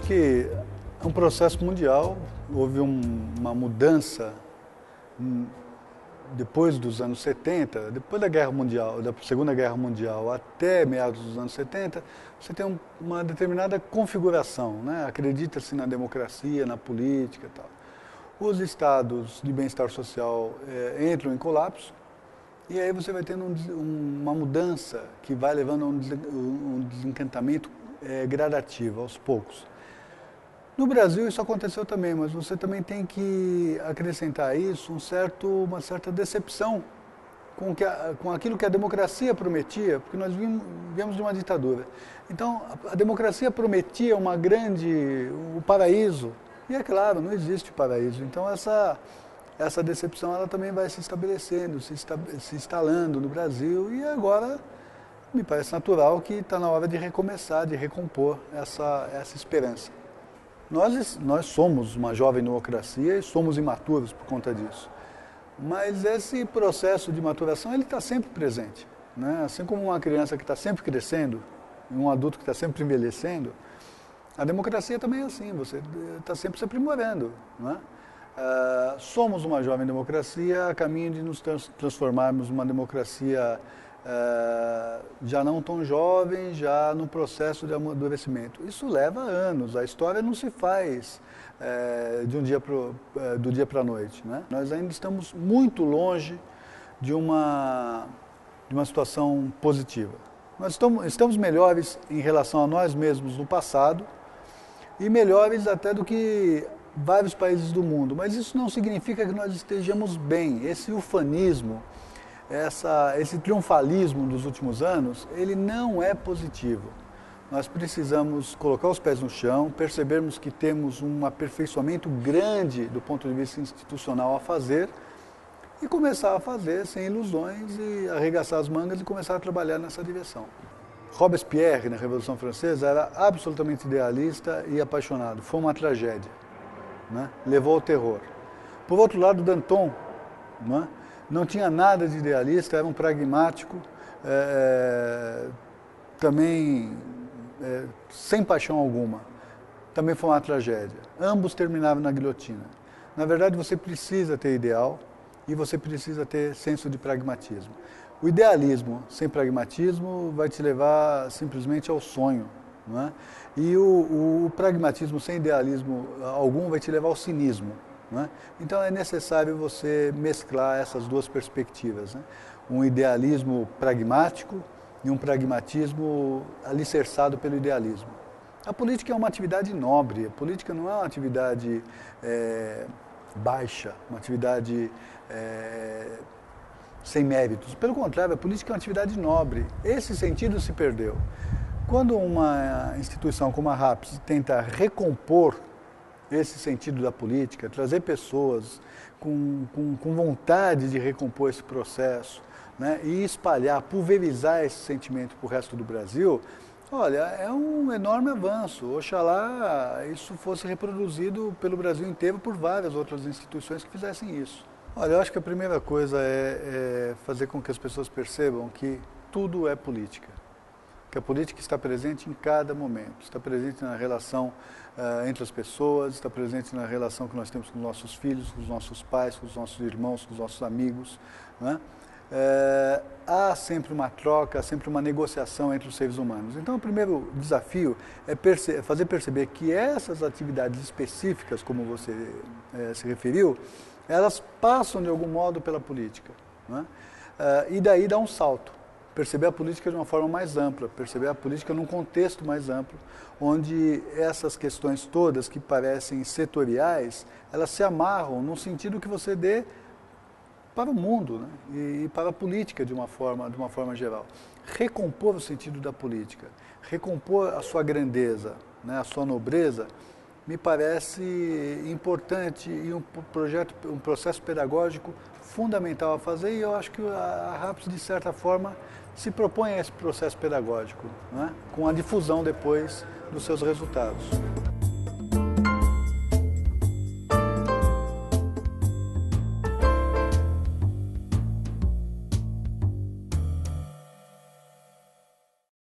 que é um processo mundial, houve uma mudança depois dos anos 70, depois da Guerra Mundial, da Segunda Guerra Mundial até meados dos anos 70, você tem uma determinada configuração, né? Acredita-se na democracia, na política e tal. Os estados de bem-estar social entram em colapso e aí você vai tendo uma mudança que vai levando a um desencantamento gradativo, aos poucos. No Brasil isso aconteceu também, mas você também tem que acrescentar a isso uma certa decepção com aquilo que a democracia prometia, porque nós viemos de uma ditadura. Então, a democracia prometia o paraíso, e é claro, não existe o paraíso. Então, essa decepção ela também vai se estabelecendo, se instalando no Brasil, e agora me parece natural que está na hora de recomeçar, de recompor essa esperança. Nós somos uma jovem democracia e somos imaturos por conta disso. Mas esse processo de maturação ele está sempre presente, né? Assim como uma criança que está sempre crescendo, um adulto que está sempre envelhecendo, a democracia também é assim, você está sempre se aprimorando, né? Somos uma jovem democracia a caminho de nos transformarmos numa democracia já não tão jovem, já no processo de amadurecimento. Isso leva anos, a história não se faz do dia para a noite, né? Nós ainda estamos muito longe de uma situação positiva. Nós estamos melhores em relação a nós mesmos no passado e melhores até do que vários países do mundo, mas isso não significa que nós estejamos bem. Esse ufanismo, esse triunfalismo dos últimos anos, ele não é positivo. Nós precisamos colocar os pés no chão, percebermos que temos um aperfeiçoamento grande do ponto de vista institucional a fazer e começar a fazer sem ilusões e arregaçar as mangas e começar a trabalhar nessa direção. Robespierre, na Revolução Francesa, era absolutamente idealista e apaixonado. Foi uma tragédia, né? Levou ao terror. Por outro lado, Danton, né? Não tinha nada de idealista, era um pragmático, também sem paixão alguma. Também foi uma tragédia. Ambos terminavam na guilhotina. Na verdade, você precisa ter ideal e você precisa ter senso de pragmatismo. O idealismo sem pragmatismo vai te levar simplesmente ao sonho, não é? E o pragmatismo sem idealismo algum vai te levar ao cinismo. Né? Então é necessário você mesclar essas duas perspectivas, né? Um idealismo pragmático e um pragmatismo alicerçado pelo idealismo. A política é uma atividade nobre, a política não é uma atividade baixa, uma atividade sem méritos. Pelo contrário, a política é uma atividade nobre. Esse sentido se perdeu. Quando uma instituição como a RAPS tenta recompor esse sentido da política, trazer pessoas com vontade de recompor esse processo, né, e espalhar, pulverizar esse sentimento para o resto do Brasil, olha, é um enorme avanço. Oxalá isso fosse reproduzido pelo Brasil inteiro por várias outras instituições que fizessem isso. Olha, eu acho que a primeira coisa é fazer com que as pessoas percebam que tudo é política. Que a política está presente em cada momento, está presente na relação entre as pessoas, está presente na relação que nós temos com os nossos filhos, com os nossos pais, com os nossos irmãos, com os nossos amigos, né? Há sempre uma troca, há sempre uma negociação entre os seres humanos. Então o primeiro desafio é fazer perceber que essas atividades específicas, como você se referiu, elas passam de algum modo pela política, né? E daí dá um salto. Perceber a política de uma forma mais ampla, perceber a política num contexto mais amplo, onde essas questões todas que parecem setoriais, elas se amarram num sentido que você dê para o mundo, né? E para a política de uma forma geral. Recompor o sentido da política, recompor a sua grandeza, né? A sua nobreza, me parece importante e um processo pedagógico fundamental a fazer, e eu acho que a RAPS, de certa forma, se propõe a esse processo pedagógico, né? Com a difusão depois dos seus resultados.